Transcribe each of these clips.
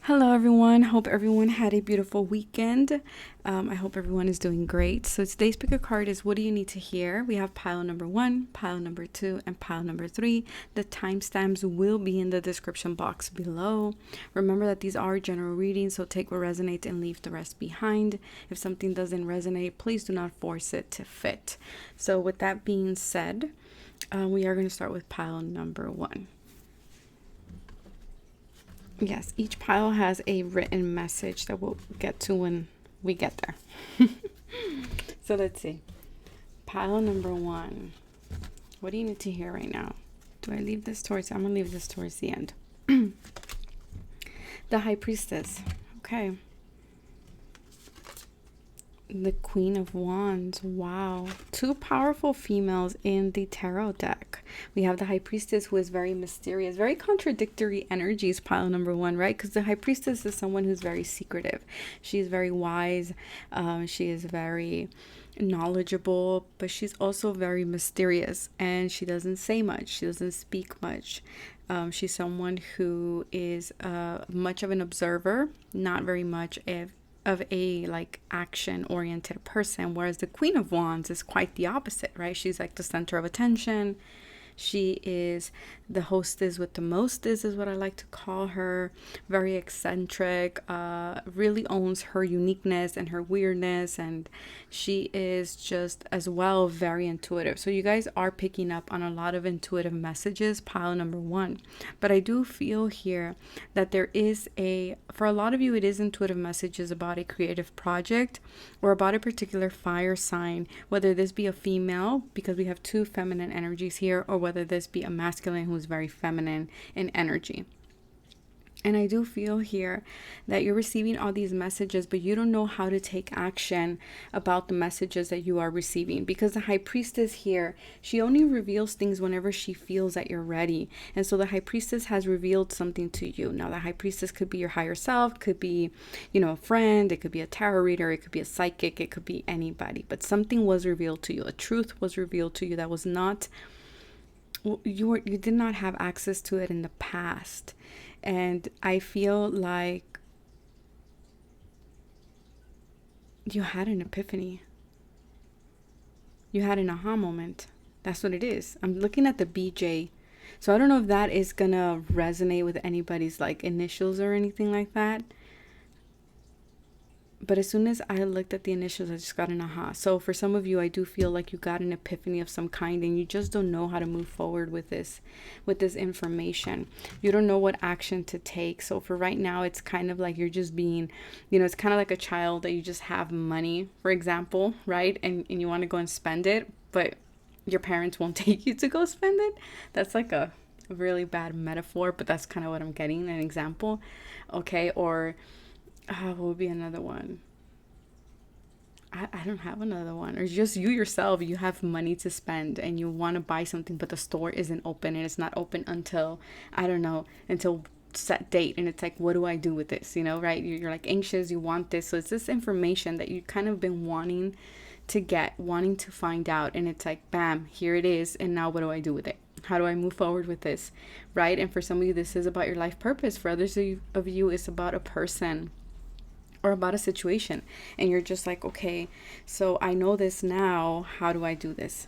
Hello, everyone. Hope everyone had a beautiful weekend. I hope everyone is doing great. So today's pick a card is what do you need to hear? We have pile number 1, pile number 2, and pile number 3. The timestamps will be in the description box below. Remember that these are general readings, so take what resonates and leave the rest behind. If something doesn't resonate, please do not force it to fit. So with that being said, we are going to start with pile number 1. Yes, each pile has a written message that we'll get to when we get there. So let's see. Pile number 1. What do you need to hear right now? Do I leave this towards? I'm going to leave this towards the end. The High Priestess. Okay. The Queen of Wands. Wow. 2 powerful females in the tarot deck. We have the High Priestess, who is very mysterious, very contradictory energies, pile number 1, right? Because the High Priestess is someone who's very secretive. She's very wise. She is very knowledgeable, but she's also very mysterious, and she doesn't say much. She doesn't speak much. She's someone who is much of an observer, not very much of a like action oriented person, whereas the Queen of Wands is quite the opposite, right? She's like the center of attention. She is the hostess with the mostest, is what I like to call her. Very eccentric, really owns her uniqueness and her weirdness, and she is just as well very intuitive. So you guys are picking up on a lot of intuitive messages, pile number 1. But I do feel here that there is for a lot of you, it is intuitive messages about a creative project or about a particular fire sign, whether this be a female, because we have 2 feminine energies here, or whether this be a masculine who's very feminine in energy. And I do feel here that you're receiving all these messages, but you don't know how to take action about the messages that you are receiving. Because the High Priestess here, she only reveals things whenever she feels that you're ready. And so the High Priestess has revealed something to you. Now, the High Priestess could be your higher self, could be, a friend, it could be a tarot reader, it could be a psychic, it could be anybody. But something was revealed to you. A truth was revealed to you that was not, you did not have access to it in the past. And I feel like you had an epiphany. You had an aha moment. That's what it is. I'm looking at the BJ. So I don't know if that is going to resonate with anybody's like initials or anything like that. But as soon as I looked at the initials, I just got an aha. So for some of you, I do feel like you got an epiphany of some kind, and you just don't know how to move forward with this information. You don't know what action to take. So for right now, it's kind of like you're just being, it's kind of like a child that you just have money, for example, right? And you want to go and spend it, but your parents won't take you to go spend it. That's like a really bad metaphor, but that's kind of what I'm getting, an example. Okay, or what would be another one? I don't have another one. Or just you yourself, you have money to spend and you want to buy something, but the store isn't open, and it's not open until, I don't know, until set date. And it's like, what do I do with this? Right? You're like anxious, you want this. So it's this information that you kind of been wanting to get, wanting to find out. And it's like, bam, here it is. And now what do I do with it? How do I move forward with this? Right? And for some of you, this is about your life purpose. For others of you, it's about a person or about a situation, and you're just like, okay, so I know this now, how do I do this?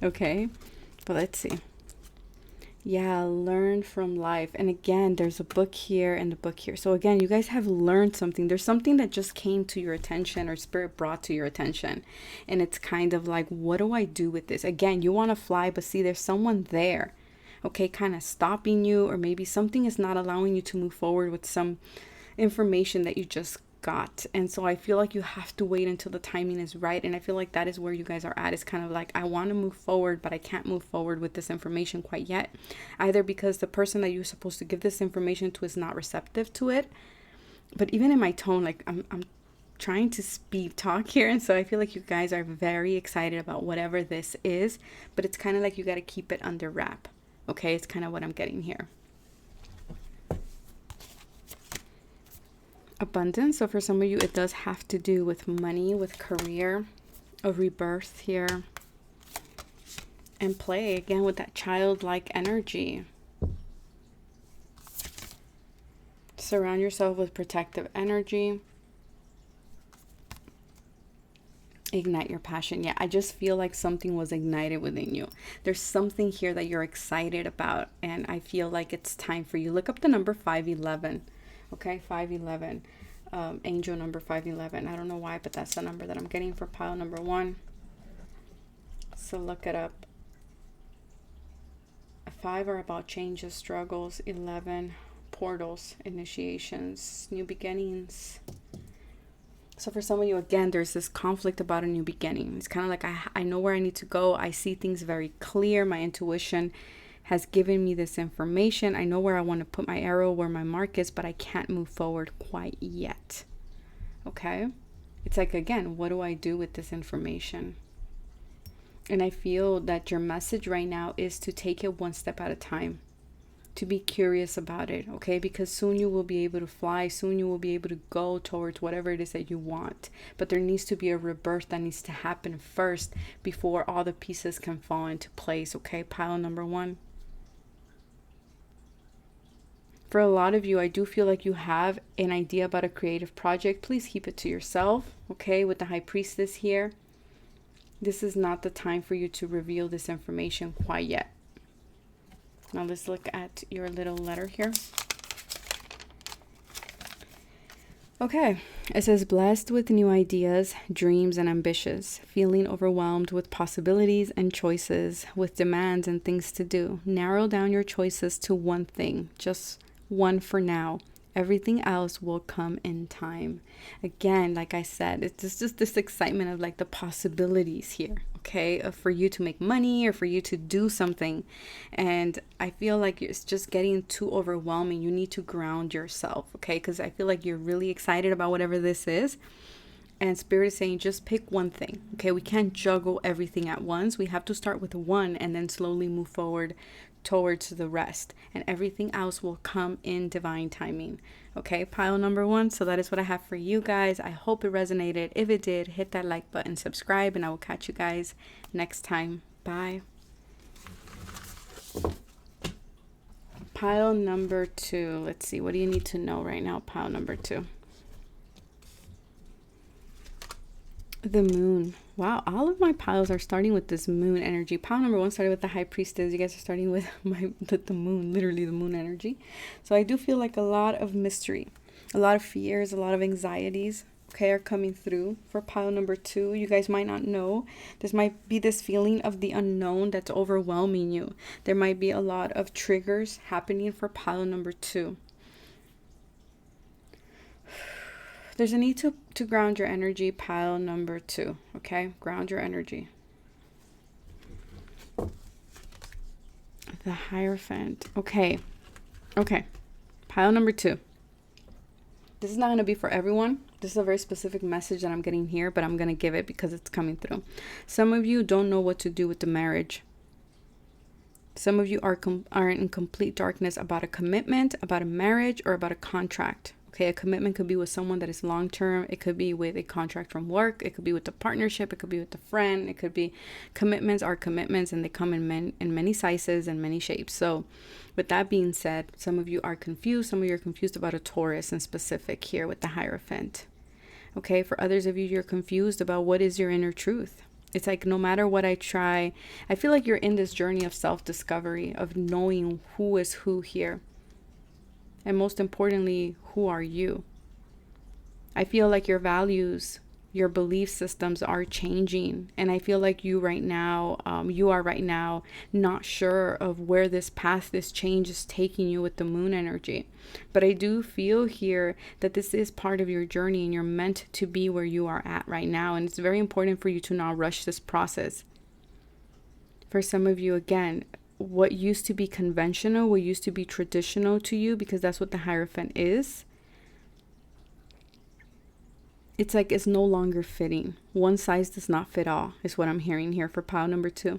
Okay, but let's see. Yeah, learn from life. And again, there's a book here and the book here. So again, you guys have learned something. There's something that just came to your attention, or spirit brought to your attention, and it's kind of like, what do I do with this? Again, you want to fly, but see, there's someone there, okay, kind of stopping you, or maybe something is not allowing you to move forward with some information that you just got. And so I feel like you have to wait until the timing is right. And I feel like that is where you guys are at. It's kind of like, I want to move forward, but I can't move forward with this information quite yet, either because the person that you're supposed to give this information to is not receptive to it. But even in my tone, like I'm trying to speed talk here, and so I feel like you guys are very excited about whatever this is, but it's kind of like you got to keep it under wrap. Okay, it's kind of what I'm getting here. Abundance. So for some of you, it does have to do with money, with career, a rebirth here, and play again with that childlike energy. Surround yourself with protective energy. Ignite your passion. Yeah, I just feel like something was ignited within you. There's something here that you're excited about, and I feel like it's time for you. Look up the number 511. Okay, 511. Angel number 511. I don't know why, but that's the number that I'm getting for pile number 1. So look it up. 5 are about changes, struggles. 11, portals, initiations, new beginnings. So for some of you, again, there's this conflict about a new beginning. It's kind of like I know where I need to go. I see things very clear. My intuition has given me this information. I know where I want to put my arrow, where my mark is, but I can't move forward quite yet. Okay? It's like, again, what do I do with this information? And I feel that your message right now is to take it one step at a time. To be curious about it, okay? Because soon you will be able to fly. Soon you will be able to go towards whatever it is that you want. But there needs to be a rebirth that needs to happen first before all the pieces can fall into place, okay? Pile number 1. For a lot of you, I do feel like you have an idea about a creative project. Please keep it to yourself, okay? With the High Priestess here, this is not the time for you to reveal this information quite yet. Now let's look at your little letter here. Okay, it says, blessed with new ideas, dreams, and ambitions, feeling overwhelmed with possibilities and choices, with demands and things to do. Narrow down your choices to one thing, just one for now. Everything else will come in time. Again, like I said, it's just this excitement of like the possibilities here, okay, for you to make money or for you to do something. And I feel like it's just getting too overwhelming. You need to ground yourself, okay, because I feel like you're really excited about whatever this is. And Spirit is saying, just pick one thing, okay? We can't juggle everything at once. We have to start with one and then slowly move forward towards the rest, and everything else will come in divine timing. Okay, pile number 1. So that is what I have for you guys. I hope it resonated. If it did, hit that like button, subscribe, and I will catch you guys next time. Bye. Pile number 2. Let's see, what do you need to know right now? Pile number 2. The moon. Wow, all of my piles are starting with this moon energy. Pile number 1 started with the High Priestess. You guys are starting with the moon, literally the moon energy. So I do feel like a lot of mystery, a lot of fears, a lot of anxieties, okay, are coming through for pile number 2. You guys might not know. This might be this feeling of the unknown that's overwhelming you. There might be a lot of triggers happening for pile number 2. There's a need to ground your energy, pile number 2, okay? Ground your energy. The Hierophant. Okay. Pile number 2. This is not going to be for everyone. This is a very specific message that I'm getting here, but I'm going to give it because it's coming through. Some of you don't know what to do with the marriage. Some of you are in complete darkness about a commitment, about a marriage, or about a contract. Okay, a commitment could be with someone that is long-term. It could be with a contract from work. It could be with a partnership. It could be with a friend. It could be commitments are commitments, and they come in many sizes and many shapes. So with that being said, some of you are confused. Some of you are confused about a Taurus in specific here with the Hierophant. Okay, for others of you, you're confused about what is your inner truth. It's like no matter what I try, I feel like you're in this journey of self-discovery, of knowing who is who here. And most importantly, who are you? I feel like your values, your belief systems are changing. And I feel like you are right now not sure of where this path, this change is taking you with the moon energy. But I do feel here that this is part of your journey and you're meant to be where you are at right now. And it's very important for you to not rush this process. For some of you, again, what used to be conventional, what used to be traditional to you, because that's what the Hierophant is, it's like it's no longer fitting. One size does not fit all, is what I'm hearing here for pile number 2.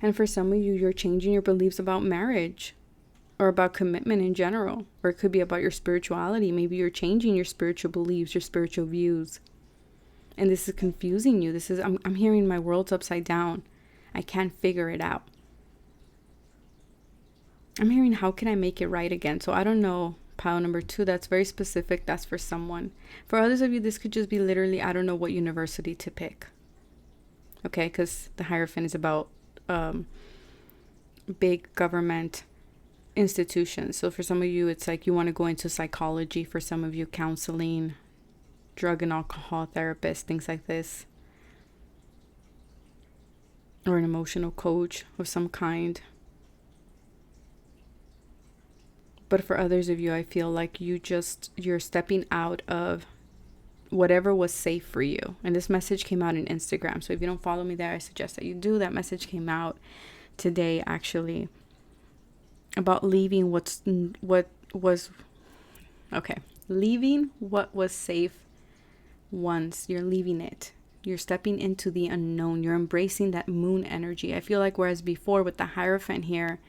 And for some of you, you're changing your beliefs about marriage or about commitment in general, or it could be about your spirituality. Maybe you're changing your spiritual beliefs, your spiritual views, and this is confusing you. I'm hearing my world's upside down. I can't figure it out. I'm hearing, how can I make it right again? So I don't know, Pile number 2, that's very specific. That's for someone. For others of you, this could just be literally, I don't know what university to pick. Okay, because the Hierophant is about big government institutions. So for some of you, it's like you want to go into psychology. For some of you, counseling, drug and alcohol therapist, things like this. Or an emotional coach of some kind. But for others of you, I feel like you're stepping out of whatever was safe for you. And this message came out in Instagram. So if you don't follow me there, I suggest that you do. That message came out today, actually, about leaving leaving what was safe. Once you're leaving it, you're stepping into the unknown. You're embracing that moon energy. I feel like whereas before with the Hierophant here,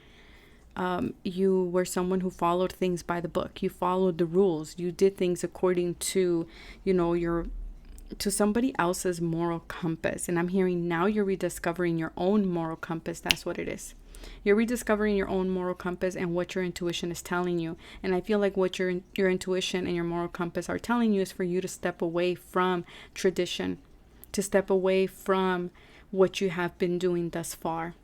you were someone who followed things by the book. You followed the rules. You did things according to, to somebody else's moral compass. And I'm hearing now you're rediscovering your own moral compass. That's what it is. You're rediscovering your own moral compass and what your intuition is telling you. And I feel like what your intuition and your moral compass are telling you is for you to step away from tradition, to step away from what you have been doing thus far,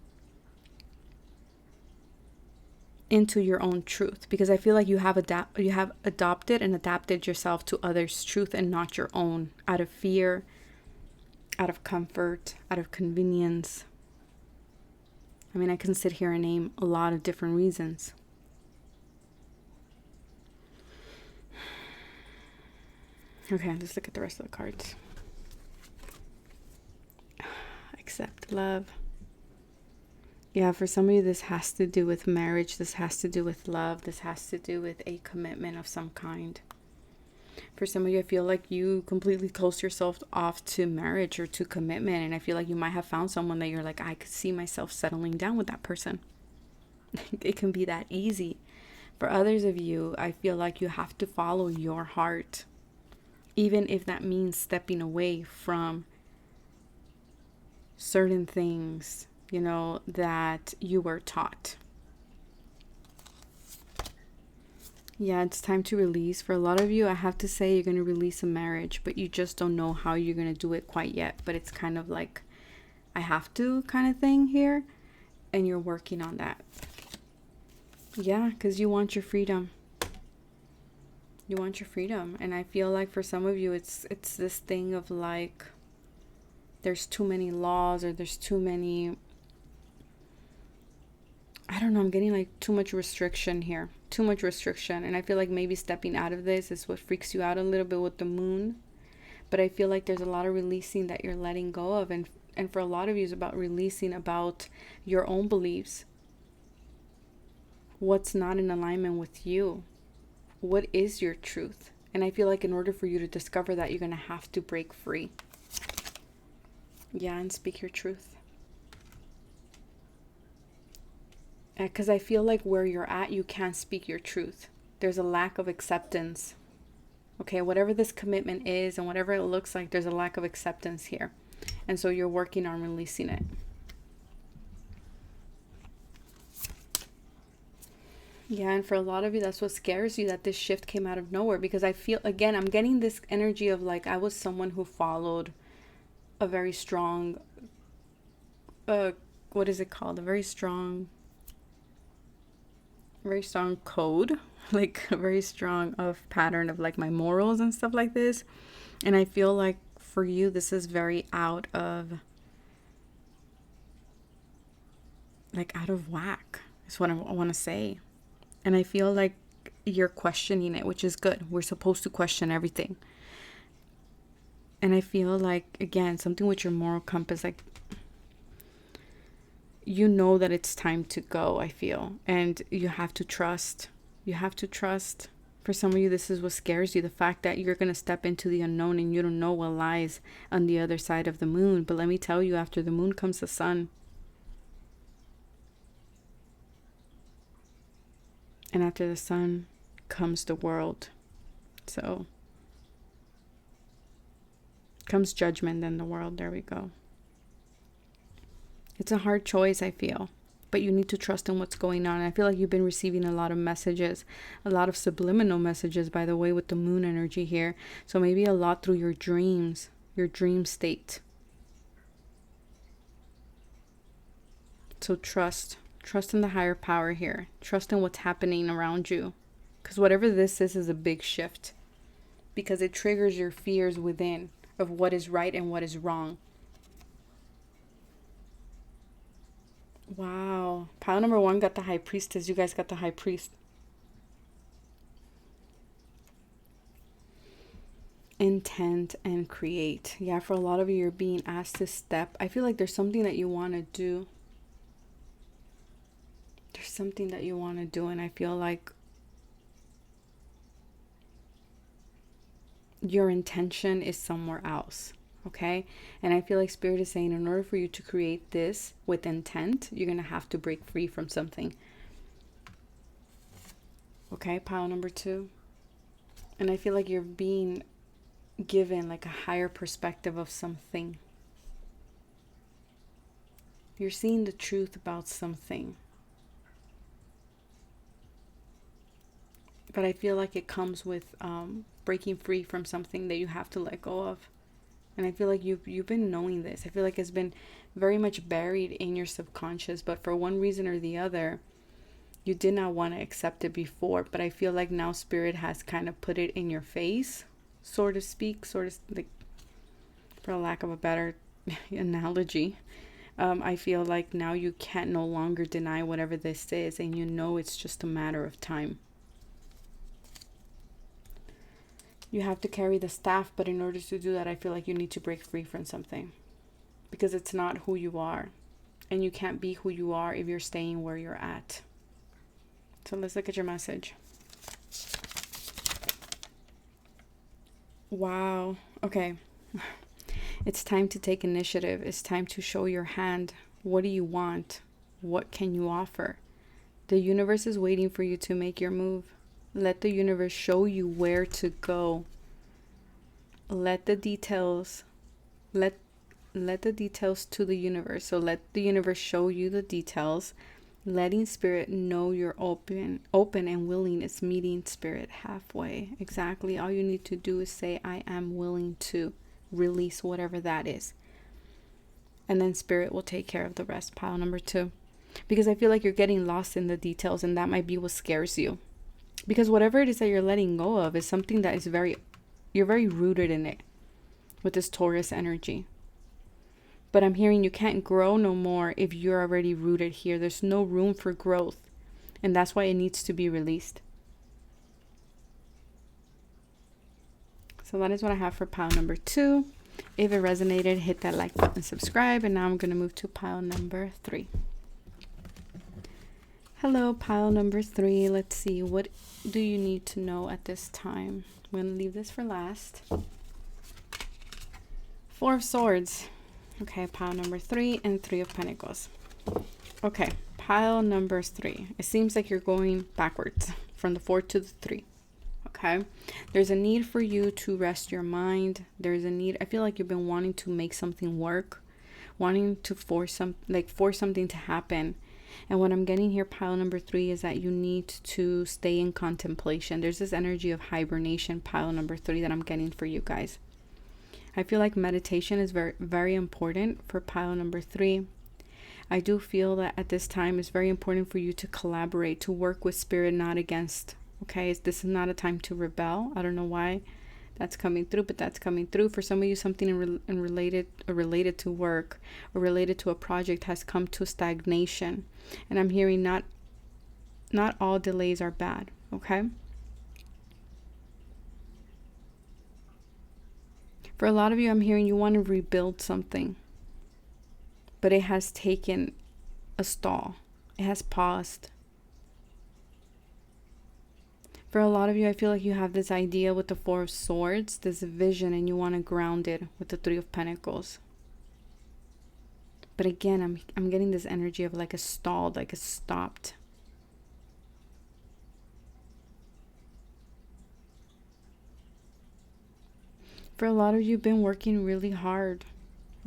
into your own truth. Because I feel like you have adopted and adapted yourself to others' truth and not your own, out of fear, out of comfort, out of convenience. I mean, I can sit here and name a lot of different reasons. Okay, let's look at the rest of the cards. Accept love. Yeah, for some of you, this has to do with marriage. This has to do with love. This has to do with a commitment of some kind. For some of you, I feel like you completely close yourself off to marriage or to commitment. And I feel like you might have found someone that you're like, I could see myself settling down with that person. It can be that easy. For others of you, I feel like you have to follow your heart, even if that means stepping away from certain things, that you were taught. Yeah, it's time to release. For a lot of you, I have to say you're going to release a marriage, but you just don't know how you're going to do it quite yet. But it's kind of like, I have to kind of thing here. And you're working on that. Yeah, because you want your freedom. You want your freedom. And I feel like for some of you, it's this thing of like, there's too many laws, or there's too many, I don't know, I'm getting like too much restriction here. Too much restriction. And I feel like maybe stepping out of this is what freaks you out a little bit with the moon. But I feel like there's a lot of releasing that you're letting go of. And for a lot of you, it's about releasing about your own beliefs. What's not in alignment with you? What is your truth? And I feel like in order for you to discover that, you're going to have to break free. Yeah, and speak your truth. Because I feel like where you're at, you can't speak your truth. There's a lack of acceptance. Okay, whatever this commitment is and whatever it looks like, there's a lack of acceptance here. And so you're working on releasing it. Yeah, and for a lot of you, that's what scares you, that this shift came out of nowhere. Because I feel, again, I'm getting this energy of like, I was someone who followed a very strong, what is it called? A very strong code, like a very strong pattern of like my morals and stuff like this. And I feel like for you, this is very out of whack, is what I want to say. And I feel like you're questioning it, which is good. We're supposed to question everything. And I feel like, again, something with your moral compass, like, you know that it's time to go, I feel. And you have to trust. You have to trust. For some of you, this is what scares you. The fact that you're going to step into the unknown and you don't know what lies on the other side of the moon. But let me tell you, after the moon comes the sun. And after the sun comes the world. So, comes judgment, then the world. There we go. It's a hard choice, I feel. but you need to trust in what's going on. And I feel like you've been receiving a lot of messages, a lot of subliminal messages, by the way, with the moon energy here. So maybe a lot through your dreams, your dream state. So trust in the higher power here. Trust in what's happening around you. Because whatever this is a big shift. Because it triggers your fears within of what is right and what is wrong. Wow. Pile number 1 got the High Priestess. You guys got the High Priest. Intent and create. Yeah, for a lot of you, you're being asked to step. I feel like there's something that you want to do. There's something that you want to do, and I feel like your intention is somewhere else. Okay? And I feel like Spirit is saying, in order for you to create this with intent, you're going to have to break free from something. Okay, pile number 2. And I feel like you're being given like a higher perspective of something. You're seeing the truth about something. But I feel like it comes with breaking free from something that you have to let go of. And I feel like you've been knowing this. I feel like it's been very much buried in your subconscious. But for one reason or the other, you did not want to accept it before. But I feel like now Spirit has kind of put it in your face, so to speak. Sort of like, for lack of a better analogy. I feel like now you can't no longer deny whatever this is. And you know it's just a matter of time. You have to carry the staff, but in order to do that, I feel like you need to break free from something. Because it's not who you are. And you can't be who you are if you're staying where you're at. So let's look at your message. Wow. Okay. It's time to take initiative. It's time to show your hand. What do you want? What can you offer? The universe is waiting for you to make your move. Let the universe show you where to go. Let the details, let the details to the universe. So let the universe show you the details. Letting Spirit know you're open and willing is meeting Spirit halfway. Exactly. All you need to do is say, I am willing to release whatever that is. And then Spirit will take care of the rest. Pile number 2. Because I feel like you're getting lost in the details, and that might be what scares you. Because whatever it is that you're letting go of is something that is you're very rooted in it with this Taurus energy. But I'm hearing you can't grow no more if you're already rooted here. There's no room for growth. And that's why it needs to be released. So that is what I have for pile number 2. If it resonated, hit that like button, subscribe. And now I'm going to move to pile number 3. Hello, pile number 3. Let's see. What do you need to know at this time? I'm going to leave this for last. 4 of Swords. Okay, pile number 3 and 3 of Pentacles. Okay, pile number 3. It seems like you're going backwards from the 4 to the 3. Okay, there's a need for you to rest your mind. There's a need. I feel like you've been wanting to make something work, wanting to force something to happen. And what I'm getting here, pile number 3, is that you need to stay in contemplation. There's this energy of hibernation, pile number 3, that I'm getting for you guys. I feel like meditation is very, very important for pile number 3. I do feel that at this time it's very important for you to collaborate, to work with Spirit, not against. Okay, this is not a time to rebel. I don't know why that's coming through, but that's coming through. For some of you, something related to work or related to a project has come to stagnation. And I'm hearing not all delays are bad, okay? For a lot of you, I'm hearing you want to rebuild something, but it has taken a stall. It has paused. For a lot of you, I feel like you have this idea with the 4 of Swords, this vision, and you want to ground it with the 3 of Pentacles. But again, I'm getting this energy of like a stalled, like a stopped. For a lot of you, you've been working really hard.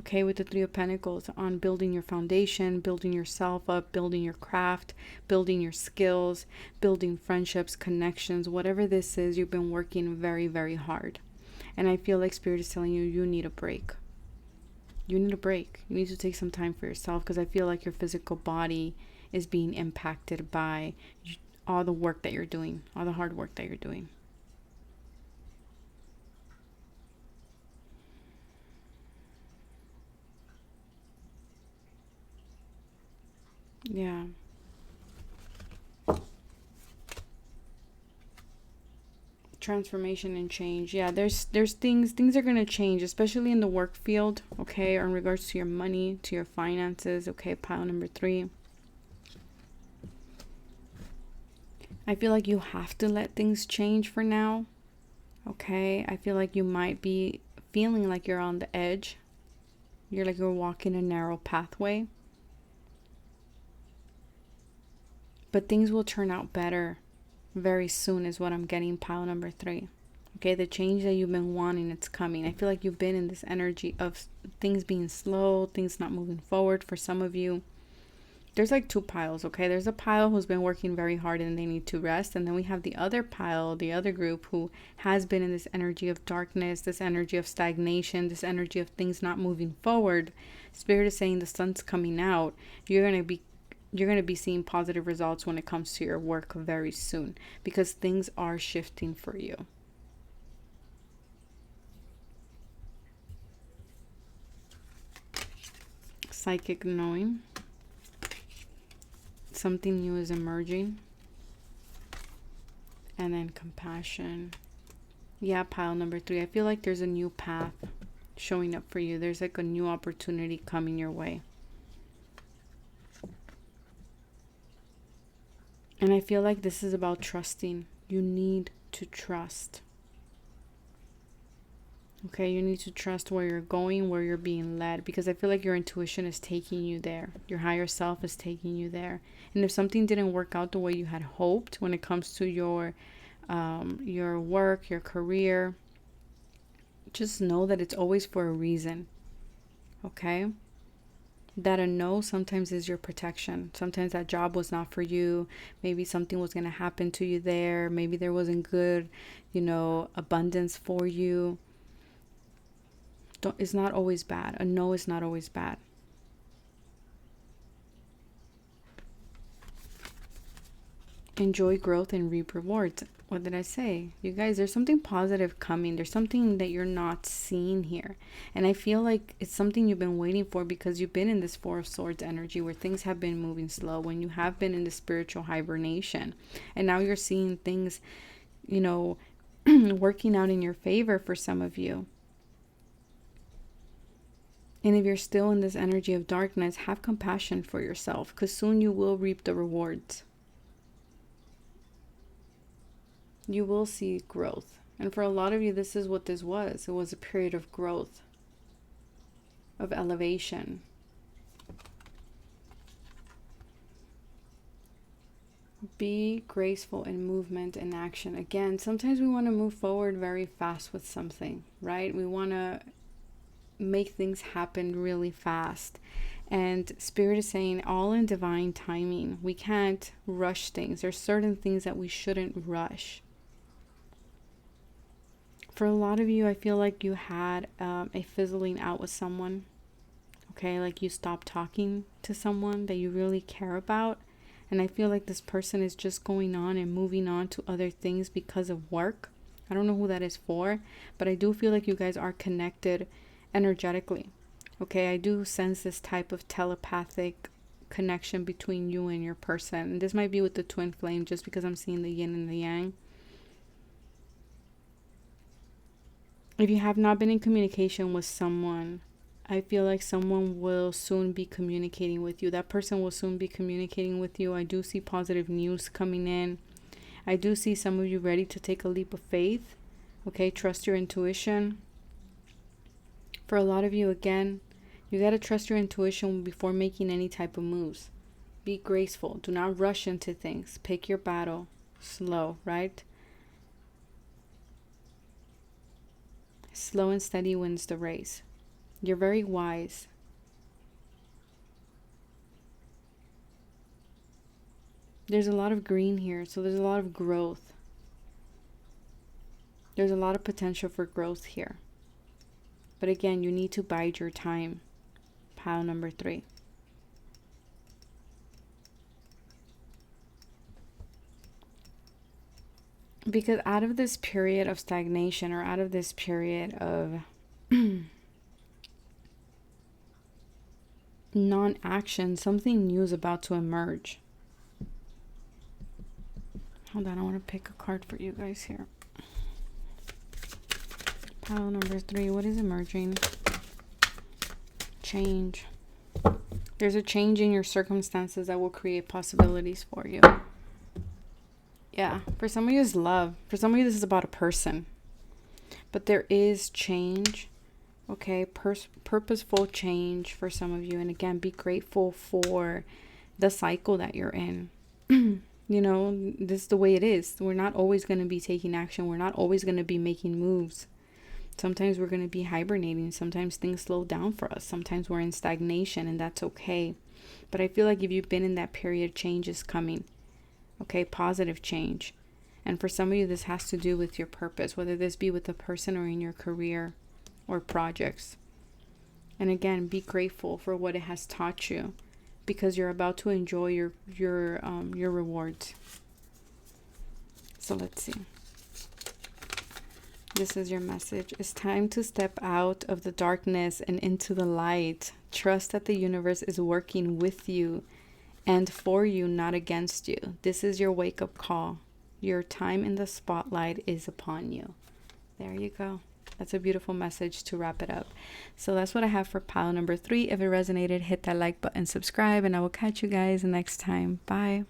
Okay, with the Three of Pentacles, on building your foundation, building yourself up, building your craft, building your skills, building friendships, connections, whatever this is, you've been working very, very hard. And I feel like Spirit is telling you, you need a break. You need a break. You need to take some time for yourself, because I feel like your physical body is being impacted by all the work that you're doing, all the hard work that you're doing. Yeah. Transformation and change. Yeah, there's things are going to change, especially in the work field, okay, or in regards to your money, to your finances. Okay, pile number 3. I feel like you have to let things change for now. Okay, I feel like you might be feeling like you're on the edge. You're like you're walking a narrow pathway. But things will turn out better very soon is what I'm getting, pile number 3. Okay, the change that you've been wanting, it's coming. I feel like you've been in this energy of things being slow, things not moving forward for some of you. There's like 2 piles, okay? There's a pile who's been working very hard and they need to rest. And then we have the other pile, the other group, who has been in this energy of darkness, this energy of stagnation, this energy of things not moving forward. Spirit is saying the sun's coming out. You're going to be seeing positive results when it comes to your work very soon, because things are shifting for you. Psychic knowing. Something new is emerging. And then compassion. Yeah, pile number 3. I feel like there's a new path showing up for you. There's like a new opportunity coming your way. And I feel like this is about trusting. You need to trust. Okay, you need to trust where you're going, where you're being led, because I feel like your intuition is taking you there. Your higher self is taking you there. And if something didn't work out the way you had hoped when it comes to your work, your career, just know that it's always for a reason. Okay? That a no sometimes is your protection. Sometimes that job was not for you. Maybe something was going to happen to you there. Maybe there wasn't good, abundance for you. It's not always bad. A no is not always bad. Enjoy growth and reap rewards. What did I say? You guys, there's something positive coming. There's something that you're not seeing here. And I feel like it's something you've been waiting for, because you've been in this 4 of Swords energy where things have been moving slow, when you have been in the spiritual hibernation. And now you're seeing things, working out in your favor for some of you. And if you're still in this energy of darkness, have compassion for yourself, because soon you will reap the rewards. You will see growth. And for a lot of you, this is what this was. It was a period of growth, of elevation. Be graceful in movement and action. Again, sometimes we want to move forward very fast with something, right? We want to make things happen really fast. And Spirit is saying all in divine timing. We can't rush things. There's certain things that we shouldn't rush. For a lot of you, I feel like you had a fizzling out with someone. Okay, like you stopped talking to someone that you really care about. And I feel like this person is just going on and moving on to other things because of work. I don't know who that is for, but I do feel like you guys are connected energetically. Okay, I do sense this type of telepathic connection between you and your person. And this might be with the twin flame, just because I'm seeing the yin and the yang. If you have not been in communication with someone, I feel like someone will soon be communicating with you. That person will soon be communicating with you. I do see positive news coming in. I do see some of you ready to take a leap of faith. Okay, trust your intuition. For a lot of you, again, you got to trust your intuition before making any type of moves. Be graceful. Do not rush into things. Pick your battle slow, right? Slow and steady wins the race. You're very wise. There's a lot of green here, so there's a lot of growth. There's a lot of potential for growth here. But again, you need to bide your time. Pile number 3. Because out of this period of stagnation, or out of this period of non-action, something new is about to emerge. Hold on, I want to pick a card for you guys here. Pile number 3, what is emerging? Change. There's a change in your circumstances that will create possibilities for you. Yeah, for some of you it's love. For some of you this is about a person. But there is change. Okay, purposeful change for some of you. And again, be grateful for the cycle that you're in. You know, this is the way it is. We're not always going to be taking action. We're not always going to be making moves. Sometimes we're going to be hibernating. Sometimes things slow down for us. Sometimes we're in stagnation, and that's okay. But I feel like if you've been in that period, change is coming. Okay, positive change. And for some of you, this has to do with your purpose, whether this be with a person or in your career or projects. And again, be grateful for what it has taught you, because you're about to enjoy your rewards. So let's see. This is your message. It's time to step out of the darkness and into the light. Trust that the universe is working with you and for you, not against you. This is your wake-up call. Your time in the spotlight is upon you. There you go. That's a beautiful message to wrap it up. So that's what I have for pile number 3. If it resonated, hit that like button, subscribe, and I will catch you guys next time. Bye.